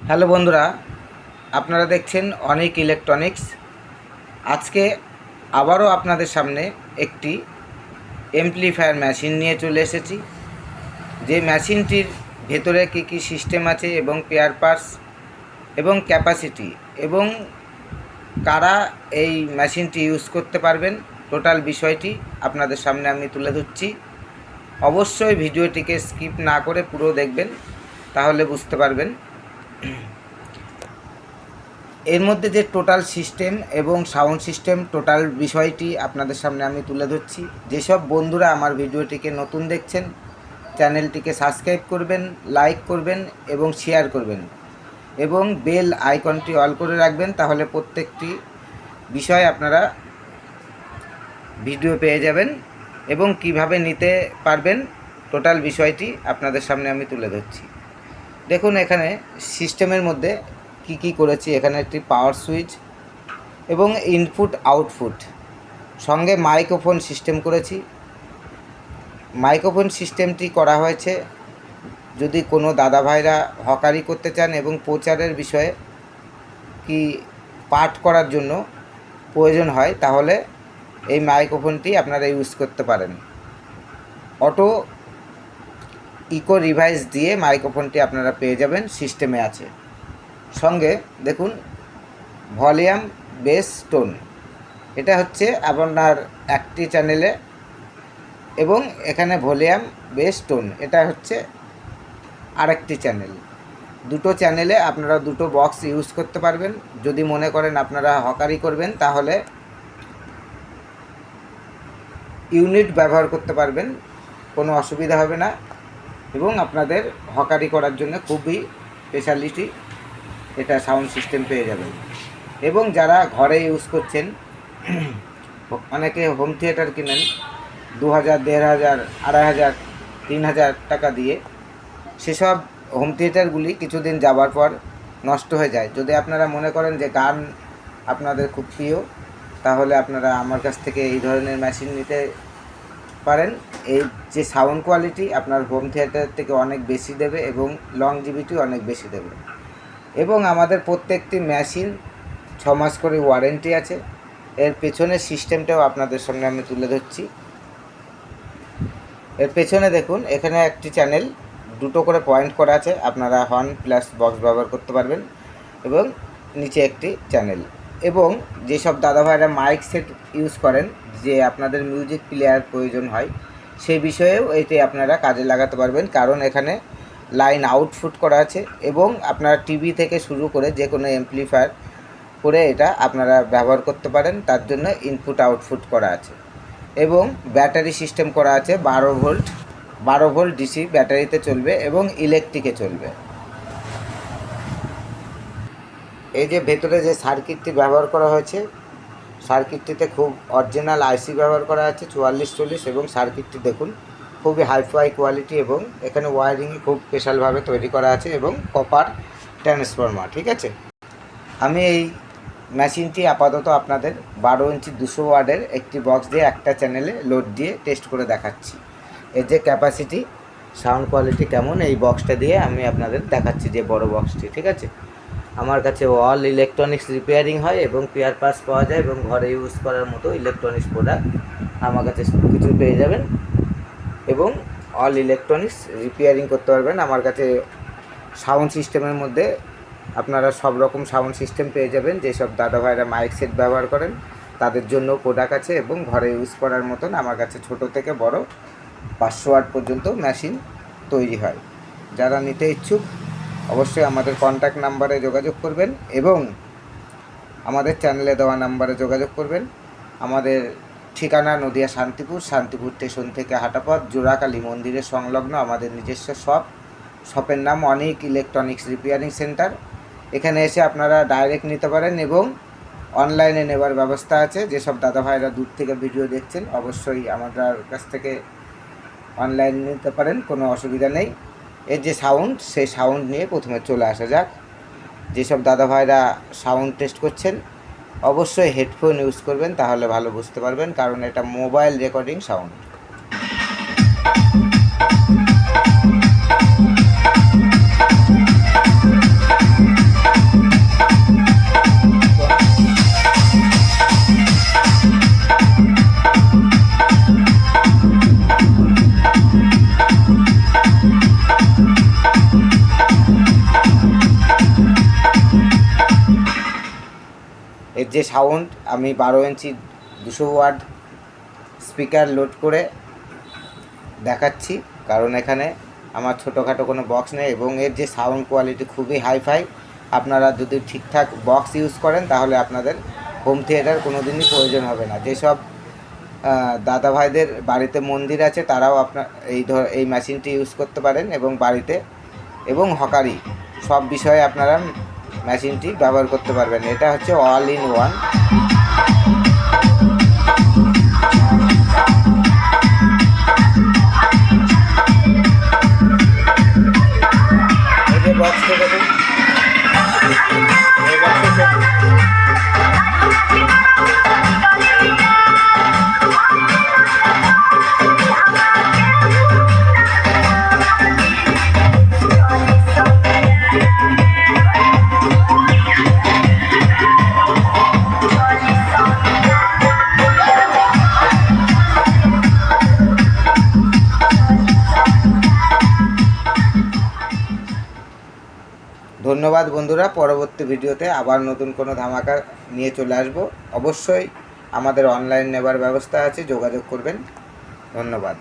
Hello বন্ধুরা, আপনারা দেখছেন অনেক ইলেকট্রনিক্স। আজকে আবারও আপনাদের সামনে একটি এমপ্লিফায়ার মেশিন নিয়ে চলে এসেছি। যে মেশিনটির ভেতরে কী কী সিস্টেম আছে এবং পেয়ার পার্টস এবং ক্যাপাসিটি এবং কারা এই মেশিনটি ইউজ করতে পারবেন, টোটাল বিষয়টি আপনাদের সামনে আমি তুলে ধরছি। অবশ্যই ভিডিওটিকে স্কিপ না করে পুরো দেখবেন, তাহলে বুঝতে পারবেন। এর মধ্যে যে টোটাল সিস্টেম এবং সাউন্ড সিস্টেম টোটাল বিষয়টি আপনাদের সামনে আমি তুলে ধরছি। যেসব বন্ধুরা আমার ভিডিওটিকে নতুন দেখছেন, চ্যানেলটিকে সাবস্ক্রাইব করবেন, লাইক করবেন এবং শেয়ার করবেন এবং বেল আইকনটি অল করে রাখবেন, তাহলে প্রত্যেকটি বিষয় আপনারা ভিডিও পেয়ে যাবেন এবং কিভাবে নিতে পারবেন টোটাল বিষয়টি আপনাদের সামনে আমি তুলে ধরছি। দেখুন এখানে সিস্টেমের মধ্যে কি কি করেছি। এখানে একটি পাওয়ার সুইচ এবং ইনপুট আউটপুট, সঙ্গে মাইক্রোফোন সিস্টেম করেছি। মাইক্রোফোন সিস্টেমটি করা হয়েছে যদি কোনো দাদা ভাইরা হকারি করতে চান এবং প্রচারের বিষয়ে কি পাঠ করার জন্য প্রয়োজন হয়, তাহলে এই মাইক্রোফোনটি আপনারা ইউজ করতে পারেন। অটো ইকো রিভাইস দিয়ে মাইক্রোফোনটি আপনারা পেয়ে যাবেন, সিস্টেমে আছে। সঙ্গে দেখুন ভলিউম বেস টোন, এটা হচ্ছে আপনার একটি চ্যানেলে, এবং এখানে ভলিউম বেস টোন এটা হচ্ছে আরেকটি চ্যানেল। দুটো চ্যানেলে আপনারা দুটো বক্স ইউজ করতে পারবেন। যদি মনে করেন আপনারা হকারি করবেন, তাহলে ইউনিট ব্যবহার করতে পারবেন, কোনো অসুবিধা হবে না এবং আপনাদের হকারি করার জন্য খুবই স্পেশালিটি এটা সাউন্ড সিস্টেম পেয়ে যাবেন। এবং যারা ঘরে ইউজ করছেন, অনেকে হোম থিয়েটার কিনেন 2000, 1500, 2500, 3000 টাকা দিয়ে, সেসব হোম থিয়েটারগুলি কিছুদিন যাবার পর নষ্ট হয়ে যায়। যদি আপনারা মনে করেন যে গান আপনাদের খুব প্রিয়, তাহলে আপনারা আমার কাছ থেকে এই ধরনের মেশিন নিতে পারেন। এই যে সাউন্ড কোয়ালিটি আপনার হোম থিয়েটার থেকে অনেক বেশি দেবে এবং লংজিভিটি অনেক বেশি দেবে। এবং আমাদের প্রত্যেকটি মেশিন 6 মাস করে ওয়ারেন্টি আছে। এর পেছনের সিস্টেমটাও আপনাদের সামনে আমি তুলে ধরছি। এর পেছনে দেখুন, এখানে একটি চ্যানেল দুটো করে পয়েন্ট করা আছে, আপনারা হর্ন প্লাস বক্স ব্যবহার করতে পারবেন। এবং নিচে একটি চ্যানেল। এবং যেসব দাদা ভাইরা মাইক সেট ইউজ করেন, যে আপনাদের মিউজিক প্লেয়ার প্রয়োজন হয়, সেই বিষয়েও এটি আপনারা কাজে লাগাতে পারবেন, কারণ এখানে লাইন আউটপুট করা আছে। এবং আপনারা টিভি থেকে শুরু করে যে কোনো অ্যাম্প্লিফায়ার করে এটা আপনারা ব্যবহার করতে পারেন, তার জন্য ইনপুট আউটপুট করা আছে। এবং ব্যাটারি সিস্টেম করা আছে, 12 ভোল্ট ডিসি ব্যাটারিতে চলবে এবং ইলেকট্রিকে চলবে। এই যে ভেতরে যে সার্কিটটি ব্যবহার করা হয়েছে, সার্কিটটিতে খুব অরিজিনাল আইসি ব্যবহার করা আছে 4440, এবং সার্কিটটি দেখুন খুবই হাইফাই কোয়ালিটি, এবং এখানে ওয়ারিংই খুব স্পেশালভাবে তৈরি করা আছে এবং কপার ট্রান্সফরমার। ঠিক আছে, আমি এই মেশিনটি আপাতত আপনাদের 12 ইঞ্চি 200 ওয়াটের একটি বক্স দিয়ে একটা চ্যানেলে লোড দিয়ে টেস্ট করে দেখাচ্ছি। এর যে ক্যাপাসিটি, সাউন্ড কোয়ালিটি কেমন, এই বক্সটা দিয়ে আমি আপনাদের দেখাচ্ছি, যে বড় বক্সটি। ঠিক আছে, আমার কাছে অল ইলেকট্রনিক্স রিপেয়ারিং হয় এবং পেয়ার পার্টস পাওয়া যায়, এবং ঘরে ইউজ করার মতো ইলেকট্রনিক্স প্রোডাক্ট আমার কাছে কিছু পেয়ে যাবেন, এবং অল ইলেকট্রনিক্স রিপেয়ারিং করতে পারবেন। আমার কাছে সাউন্ড সিস্টেমের মধ্যে আপনারা সব রকম সাউন্ড সিস্টেম পেয়ে যাবেন। যেসব দাদা ভাইরা মাইক সেট ব্যবহার করেন, তাদের জন্য প্রোডাক্ট আছে, এবং ঘরে ইউজ করার মতন আমার কাছে ছোট থেকে বড় 500 ওয়াট পর্যন্ত মেশিন তৈরি হয়। যারা নিতে ইচ্ছুক অবশ্যই আমাদের কন্ট্যাক্ট নাম্বারে যোগাযোগ করবেন এবং আমাদের চ্যানেলে দেওয়া নাম্বারে যোগাযোগ করবেন। আমাদের ঠিকানা নদিয়া শান্তিপুর স্টেশন থেকে হাঁটাপথ, জোড়াকালী মন্দিরের সংলগ্ন আমাদের নিজস্ব শপের নাম অনেক ইলেকট্রনিক্স রিপেয়ারিং সেন্টার। এখানে এসে আপনারা ডাইরেক্ট নিতে পারেন এবং অনলাইনে নেবার ব্যবস্থা আছে। যেসব দাদা ভাইরা দূর থেকে ভিডিও দেখছেন, অবশ্যই আমাদের কাছ থেকে অনলাইন নিতে পারেন, কোনো অসুবিধা নেই। এর যে সাউন্ড, সেই সাউন্ড নিয়ে প্রথমে চলে আসা যাক। যেসব দাদা ভাইরা সাউন্ড টেস্ট করছেন, অবশ্যই হেডফোন ইউজ করবেন, তাহলে ভালো বুঝতে পারবেন, কারণ এটা মোবাইল রেকর্ডিং সাউন্ড। এর যে সাউন্ড, আমি 12 ইঞ্চি 200 ওয়াট স্পিকার লোড করে দেখাচ্ছি, কারণ এখানে আমার ছোটোখাটো কোনো বক্স নেই এবং এর যে সাউন্ড কোয়ালিটি খুবই হাইফাই। আপনারা যদি ঠিকঠাক বক্স ইউজ করেন তাহলে আপনাদের হোম থিয়েটার কোনো দিনই প্রয়োজন হবে না। যেসব দাদা ভাইদের বাড়িতে মন্দির আছে তারাও আপনার এই মেশিনটি ইউজ করতে পারেন এবং বাড়িতে এবং হকারি সব বিষয়ে আপনারা মেশিনটি ব্যবহার করতে পারবেন। এটা হচ্ছে অল ইন ওয়ান। এই যে বক্সটা দেখুন, এই বক্সের ধন্যবাদ বন্ধুরা। পরবর্তী ভিডিওতে আবার নতুন কোনো ধামাকা নিয়ে চলে আসব। অবশ্যই আমাদের অনলাইন নেবার ব্যবস্থা আছে, যোগাযোগ করবেন। ধন্যবাদ।